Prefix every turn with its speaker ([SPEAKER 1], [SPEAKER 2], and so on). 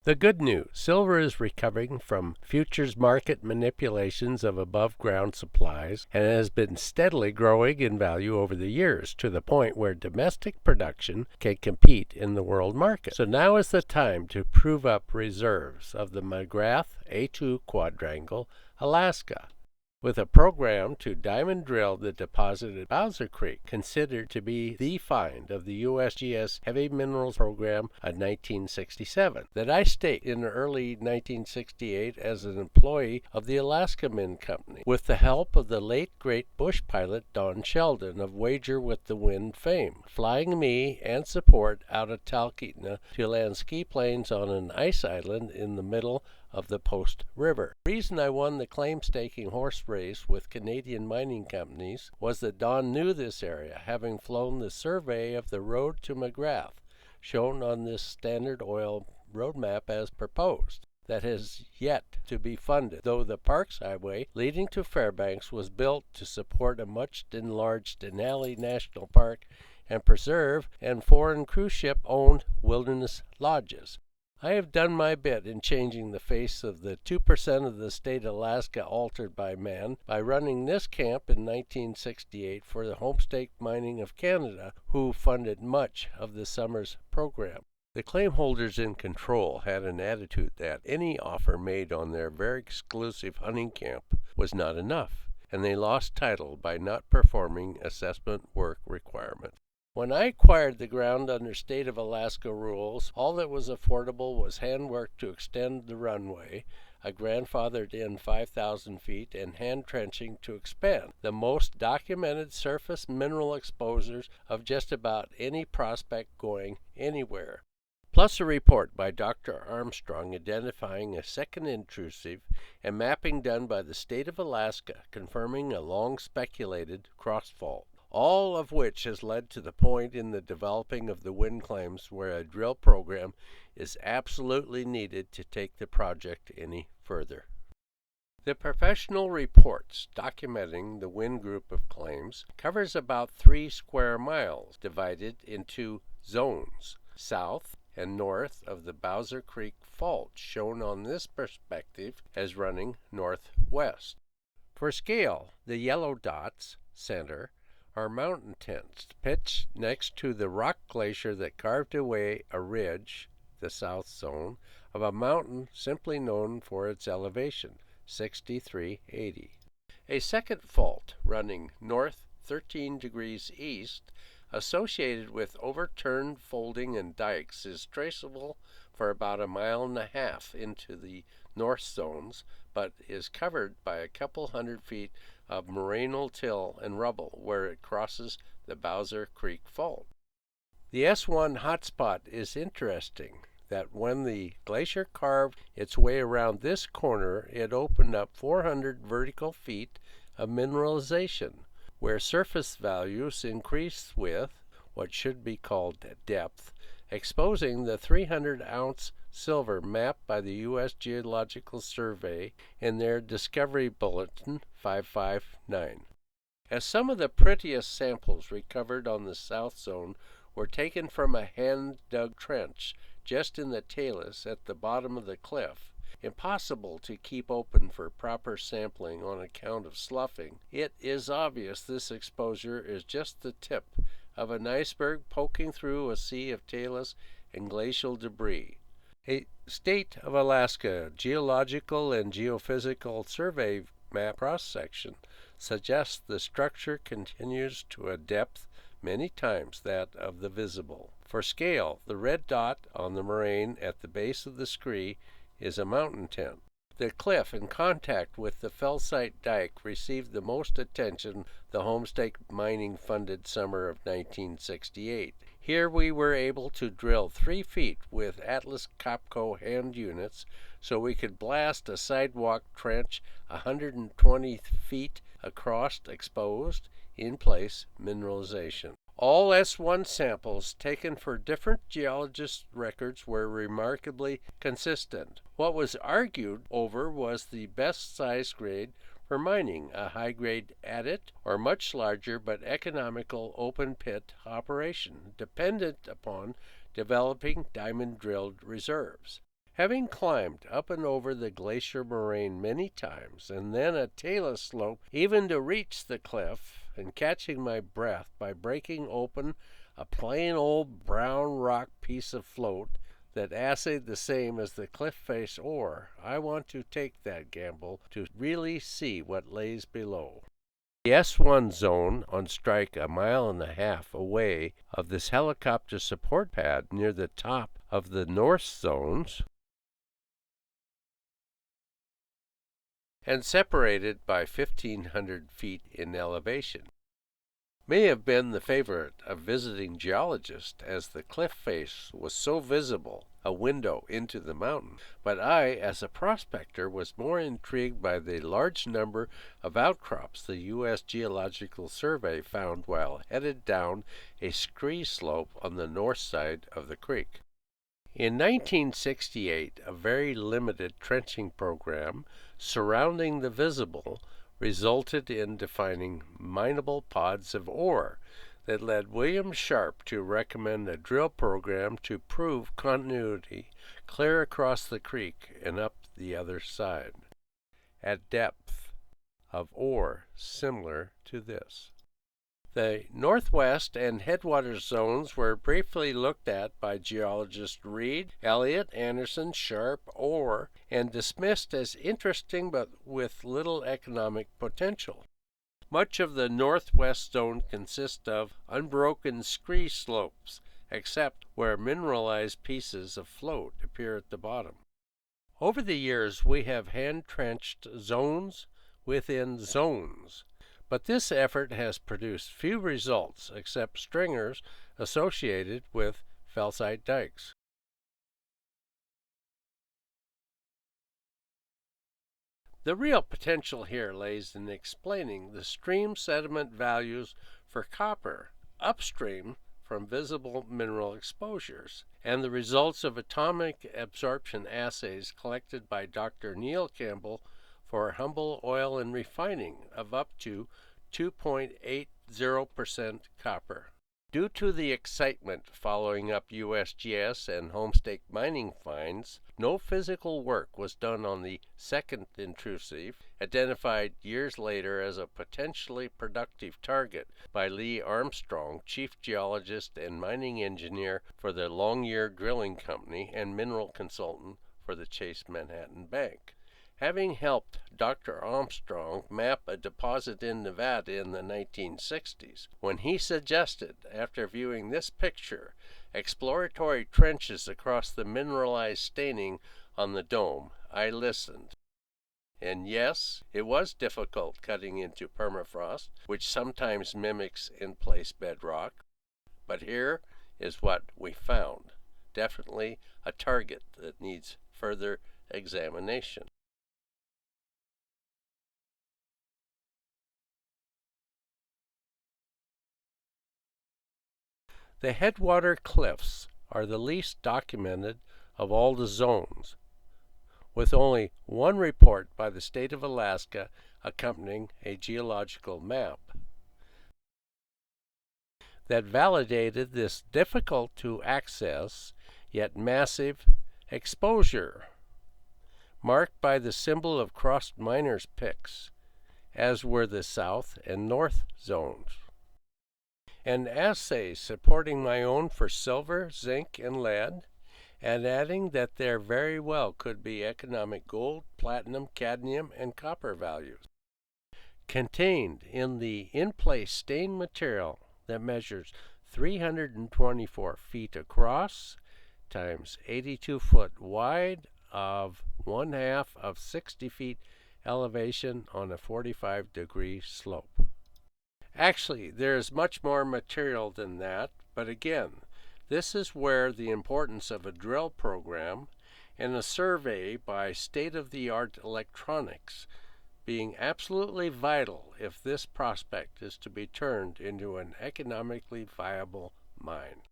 [SPEAKER 1] The good news: silver is recovering from futures market manipulations of above-ground supplies and has been steadily growing in value over the years to the point where domestic production can compete in the world market. So now is the time to prove up reserves of the McGrath A2 quadrangle, Alaska, with a program to diamond drill the deposit at Bowser Creek, considered to be the find of the USGS Heavy Minerals Program of 1967, that I staked in early 1968 as an employee of the Alaska Mint Company, with the help of the late great bush pilot Don Sheldon of Wager with the Wind fame, flying me and support out of Talkeetna to land ski planes on an ice island in the middle of the Post River. The reason I won the claim staking horse race with Canadian mining companies was that Don knew this area, having flown the survey of the road to McGrath, shown on this Standard Oil roadmap as proposed, that has yet to be funded, though the Parks Highway leading to Fairbanks was built to support a much enlarged Denali National Park and preserve and foreign cruise ship owned wilderness lodges. I have done my bit in changing the face of the 2% of the state of Alaska altered by man by running this camp in 1968 for the Homestake Mining of Canada, who funded much of the summer's program. The claim holders in control had an attitude that any offer made on their very exclusive hunting camp was not enough, and they lost title by not performing assessment work requirements. When I acquired the ground under state of Alaska rules, all that was affordable was handwork to extend the runway, a grandfathered in 5,000 feet, and hand trenching to expand, the most documented surface mineral exposures of just about any prospect going anywhere. Plus a report by Dr. Armstrong identifying a second intrusive and mapping done by the state of Alaska confirming a long speculated cross fault. All of which has led to the point in the developing of the wind claims where a drill program is absolutely needed to take the project any further. The professional reports documenting the wind group of claims covers about 3 square miles, divided into zones, south and north of the Bowser Creek Fault, shown on this perspective as running northwest. For scale, the yellow dots, center, are mountain tents pitched next to the rock glacier that carved away a ridge, the south zone, of a mountain simply known for its elevation, 6,380. A second fault running north 13 degrees east, associated with overturned folding and dikes, is traceable for about 1.5 miles into the north zones, but is covered by a couple hundred feet of morainal till and rubble where it crosses the Bowser Creek Fault. The S1 hotspot is interesting that when the glacier carved its way around this corner, it opened up 400 vertical feet of mineralization, where surface values increase with what should be called depth, exposing the 300-ounce silver mapped by the U.S. Geological Survey in their Discovery Bulletin 559. As some of the prettiest samples recovered on the south zone were taken from a hand-dug trench just in the talus at the bottom of the cliff, impossible to keep open for proper sampling on account of sloughing, it is obvious this exposure is just the tip of an iceberg poking through a sea of talus and glacial debris. A State of Alaska Geological and Geophysical Survey map cross-section suggests the structure continues to a depth many times that of the visible. For scale, the red dot on the moraine at the base of the scree is a mountain tent. The cliff in contact with the felsite dike received the most attention the Homestake Mining funded summer of 1968. Here we were able to drill 3 feet with Atlas Copco hand units so we could blast a sidewalk trench 120 feet across exposed, in-place mineralization. All S1 samples taken for different geologists' records were remarkably consistent. What was argued over was the best size grade for mining, a high-grade adit or much larger but economical open-pit operation, dependent upon developing diamond-drilled reserves. Having climbed up and over the glacier moraine many times, and then a talus slope even to reach the cliff, and catching my breath by breaking open a plain old brown rock piece of float that assayed the same as the cliff face ore, I want to take that gamble to really see what lays below. The S1 zone on strike a mile and a half away of this helicopter support pad near the top of the north zones and separated by 1,500 feet in elevation, may have been the favorite of visiting geologists, as the cliff face was so visible, a window into the mountain. But I, as a prospector, was more intrigued by the large number of outcrops the U.S. Geological Survey found while headed down a scree slope on the north side of the creek. In 1968, a very limited trenching program surrounding the visible resulted in defining mineable pods of ore that led William Sharp to recommend a drill program to prove continuity clear across the creek and up the other side, at depth of ore similar to this. The northwest and headwaters zones were briefly looked at by geologists Reed, Elliott, Anderson, Sharp, Orr, and dismissed as interesting but with little economic potential. Much of the northwest zone consists of unbroken scree slopes, except where mineralized pieces of float appear at the bottom. Over the years, we have hand-trenched zones within zones, but this effort has produced few results except stringers associated with felsite dikes. The real potential here lays in explaining the stream sediment values for copper upstream from visible mineral exposures, and the results of atomic absorption assays collected by Dr. Neil Campbell for Humble Oil and Refining of up to 2.80% copper. Due to the excitement following up USGS and Homestake mining finds, no physical work was done on the second intrusive, identified years later as a potentially productive target by Lee Armstrong, chief geologist and mining engineer for the Longyear Drilling Company and mineral consultant for the Chase Manhattan Bank. Having helped Dr. Armstrong map a deposit in Nevada in the 1960s, when he suggested, after viewing this picture, exploratory trenches across the mineralized staining on the dome, I listened. And yes, it was difficult cutting into permafrost, which sometimes mimics in-place bedrock, but here is what we found. Definitely a target that needs further examination. The headwater cliffs are the least documented of all the zones, with only one report by the state of Alaska accompanying a geological map that validated this difficult to access yet massive exposure, marked by the symbol of crossed miners' picks, as were the south and north zones. And assays supporting my own for silver, zinc, and lead, and adding that there very well could be economic gold, platinum, cadmium, and copper values, contained in the in-place stained material that measures 324 feet across times 82 foot wide of 1/2 of 60 feet elevation on a 45-degree slope. Actually, there is much more material than that, but again, this is where the importance of a drill program and a survey by state-of-the-art electronics being absolutely vital if this prospect is to be turned into an economically viable mine.